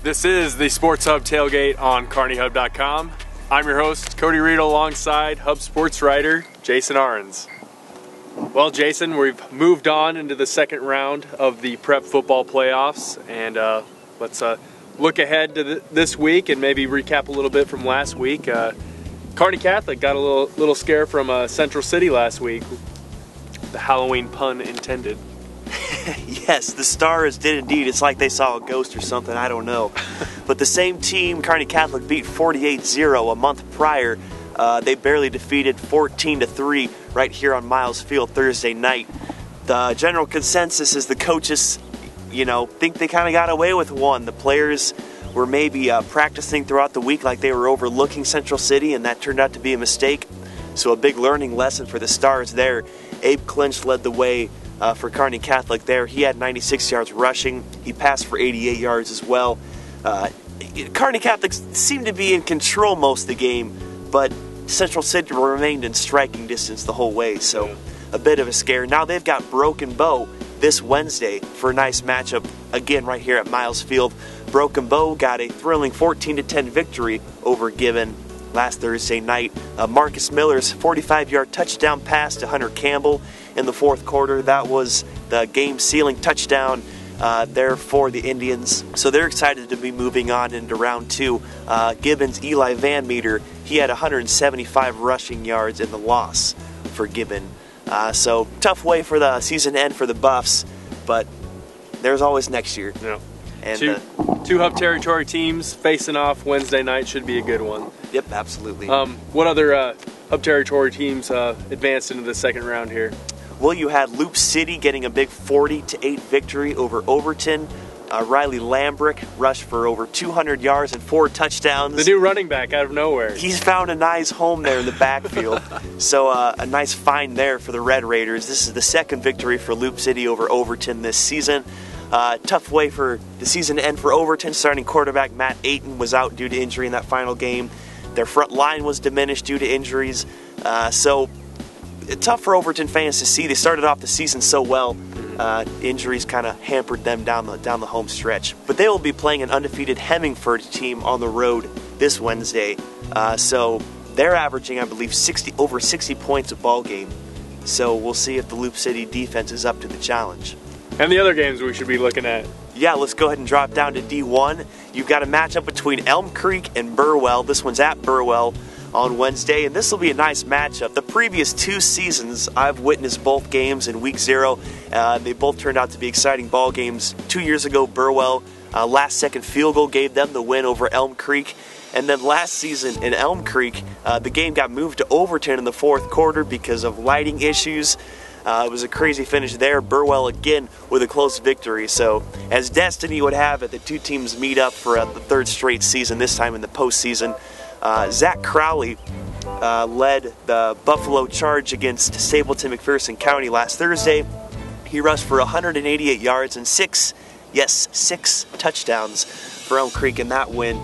This is the Sports Hub Tailgate on KarniHub.com. I'm your host, Cody Reed, alongside Hub Sports writer Jason Ahrens. Well, Jason, we've moved on into the second round of the prep football playoffs, and let's look ahead to this week and maybe recap a little bit from last week. Kearney Catholic got a little scare from Central City last week. The Halloween pun intended. Yes, the Stars did indeed. It's like they saw a ghost or something, I don't know. But the same team, Kearney Catholic, beat 48-0 a month prior. They barely defeated 14-3 right here on Miles Field Thursday night. The general consensus is the coaches, think they kind of got away with one. The players were maybe practicing throughout the week like they were overlooking Central City, and that turned out to be a mistake. So a big learning lesson for the Stars there. Abe Clinch led the way for Kearney Catholic there. He had 96 yards rushing. He passed for 88 yards as well. Kearney Catholic seemed to be in control most of the game, but Central City remained in striking distance the whole way, so a bit of a scare. Now they've got Broken Bow this Wednesday for a nice matchup, again right here at Miles Field. Broken Bow got a thrilling 14-10 victory over Gibbon last Thursday night. Marcus Miller's 45-yard touchdown pass to Hunter Campbell in the fourth quarter. That was the game-sealing touchdown there for the Indians. So they're excited to be moving on into round two. Gibbon's Eli Van Meter, he had 175 rushing yards in the loss for Gibbon. So tough way for the season end for the Buffs, but there's always next year. Yeah. And two Hub Territory teams facing off Wednesday night should be a good one. Yep, absolutely. What other Hub Territory teams advanced into the second round here? Well, you had Loop City getting a big 40-8 victory over Overton. Riley Lambrick rushed for over 200 yards and 4 touchdowns. The new running back out of nowhere. He's found a nice home there in the backfield. So a nice find there for the Red Raiders. This is the second victory for Loop City over Overton this season. Tough way for the season to end for Overton. Starting quarterback Matt Ayton was out due to injury in that final game. Their front line was diminished due to injuries. So tough for Overton fans to see. They started off the season so well. Injuries kind of hampered them down the home stretch. But they will be playing an undefeated Hemingford team on the road this Wednesday. So they're averaging, I believe, over 60 points a ball game. So we'll see if the Loop City defense is up to the challenge. And the other games we should be looking at. Yeah, let's go ahead and drop down to D1. You've got a matchup between Elm Creek and Burwell. This one's at Burwell on Wednesday, and this will be a nice matchup. The previous 2 seasons, I've witnessed both games in week 0. They both turned out to be exciting ball games. 2 years ago, Burwell, last-second field goal gave them the win over Elm Creek. And then last season in Elm Creek, the game got moved to Overton in the fourth quarter because of lighting issues. It was a crazy finish there. Burwell again with a close victory. So as destiny would have it, the two teams meet up for the third straight season, this time in the postseason. Zach Crowley led the Buffalo Charge against Stapleton McPherson County last Thursday. He rushed for 188 yards and 6 touchdowns for Elm Creek in that win.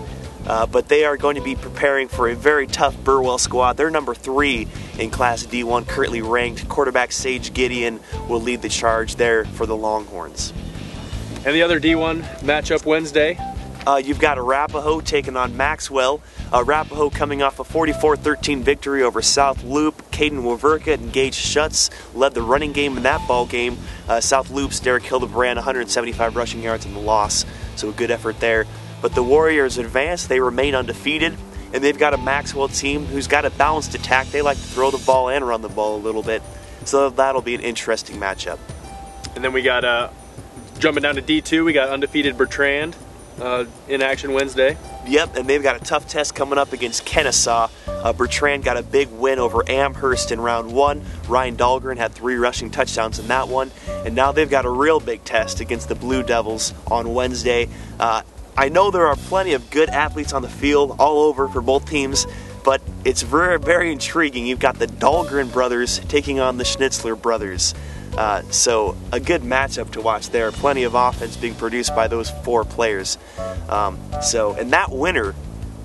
But they are going to be preparing for a very tough Burwell squad. They're number 3 in Class D1, currently ranked. Quarterback Sage Gideon will lead the charge there for the Longhorns. And the other D1 matchup Wednesday? You've got Arapaho taking on Maxwell. Arapaho coming off a 44-13 victory over South Loop. Caden Waverka and Gage Schutz led the running game in that ball game. South Loop's Derek Hildebrand, 175 rushing yards in the loss, so a good effort there. But the Warriors advance, they remain undefeated, and they've got a Maxwell team who's got a balanced attack. They like to throw the ball and run the ball a little bit, so that'll be an interesting matchup. And then we got, jumping down to D2, we got undefeated Bertrand in action Wednesday. Yep, and they've got a tough test coming up against Kennesaw. Bertrand got a big win over Amherst in round 1. Ryan Dahlgren had 3 rushing touchdowns in that one, and now they've got a real big test against the Blue Devils on Wednesday. I know there are plenty of good athletes on the field all over for both teams, but it's very, very intriguing. You've got the Dahlgren brothers taking on the Schnitzler brothers. So a good matchup to watch there. Plenty of offense being produced by those 4 players. And that winner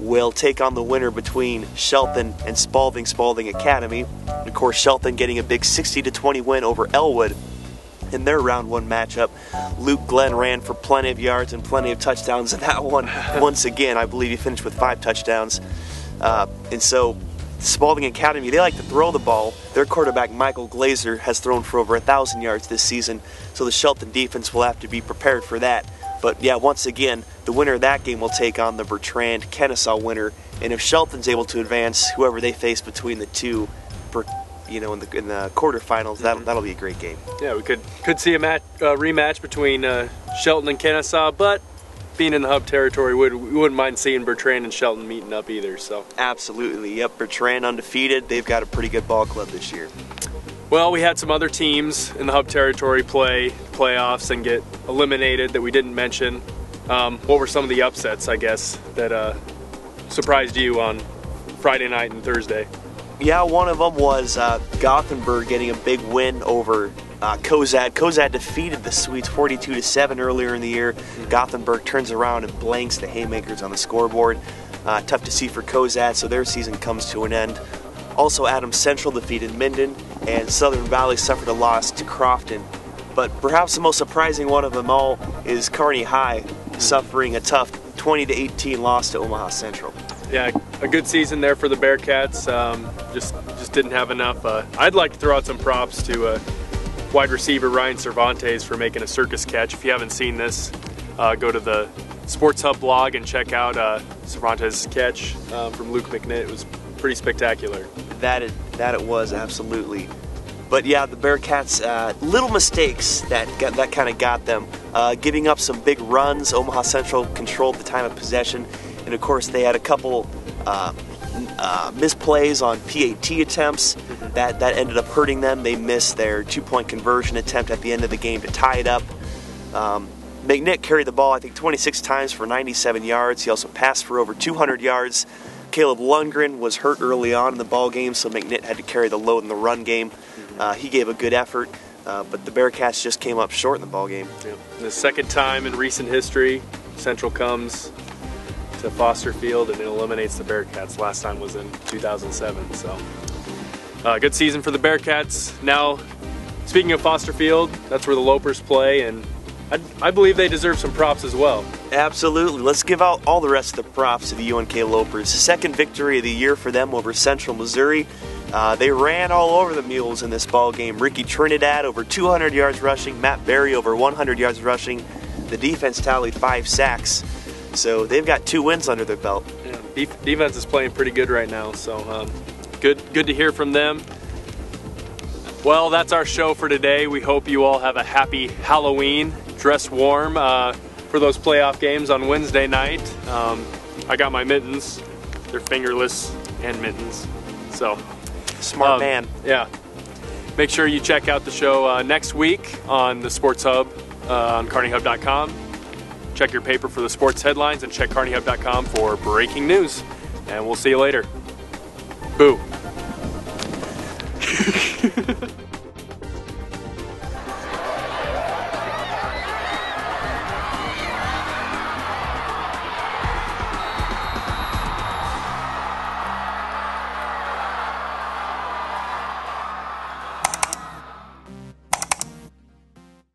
will take on the winner between Shelton and Spalding Academy. And of course, Shelton getting a big 60-20 win over Elwood in their round 1 matchup. Luke Glenn ran for plenty of yards and plenty of touchdowns in that one. Once again, I believe he finished with 5 touchdowns. And so Spalding Academy, they like to throw the ball. Their quarterback, Michael Glazer, has thrown for over 1,000 yards this season, so the Shelton defense will have to be prepared for that. But yeah, once again, the winner of that game will take on the Bertrand Kennesaw winner, and if Shelton's able to advance, whoever they face between the two, in the quarterfinals, that'll be a great game. Yeah, we could see a rematch between Shelton and Kennesaw, but being in the Hub territory, we wouldn't mind seeing Bertrand and Shelton meeting up either. So absolutely, yep. Bertrand undefeated. They've got a pretty good ball club this year. Well, we had some other teams in the Hub territory play playoffs and get eliminated that we didn't mention. What were some of the upsets, I guess, that surprised you on Friday night and Thursday? Yeah, one of them was Gothenburg getting a big win over Cozad. Cozad defeated the Swedes 42-7 earlier in the year. Gothenburg turns around and blanks the Haymakers on the scoreboard. Tough to see for Cozad, so their season comes to an end. Also, Adams Central defeated Minden, and Southern Valley suffered a loss to Crofton. But perhaps the most surprising one of them all is Karni Hai suffering a tough 20-18 loss to Omaha Central. Yeah, a good season there for the Bearcats. Just didn't have enough. I'd like to throw out some props to wide receiver Ryan Cervantes for making a circus catch. If you haven't seen this, go to the Sports Hub blog and check out Cervantes' catch from Luke McNitt. It was pretty spectacular. That it was, absolutely. But yeah, the Bearcats, little mistakes that kind of got them. Giving up some big runs. Omaha Central controlled the time of possession. And of course, they had a couple misplays on PAT attempts that ended up hurting them. They missed their 2-point conversion attempt at the end of the game to tie it up. McNitt carried the ball, I think, 26 times for 97 yards. He also passed for over 200 yards. Caleb Lundgren was hurt early on in the ball game, so McNitt had to carry the load in the run game. He gave a good effort, but the Bearcats just came up short in the ball game. Yeah. The second time in recent history, Central comes to Foster Field and it eliminates the Bearcats. Last time was in 2007. So good season for the Bearcats. Now, speaking of Foster Field, that's where the Lopers play, and I believe they deserve some props as well. Absolutely. Let's give out all the rest of the props to the UNK Lopers. Second victory of the year for them over Central Missouri. They ran all over the Mules in this ball game. Ricky Trinidad over 200 yards rushing, Matt Berry over 100 yards rushing. The defense tallied 5 sacks. So they've got 2 wins under their belt. Yeah, defense is playing pretty good right now, so good to hear from them. Well, that's our show for today. We hope you all have a happy Halloween. Dress warm for those playoff games on Wednesday night. I got my mittens. They're fingerless and mittens. So smart man. Yeah. Make sure you check out the show next week on the Sports Hub on KarniHub.com. Check your paper for the sports headlines and check KarniHub.com for breaking news. And we'll see you later. Boo.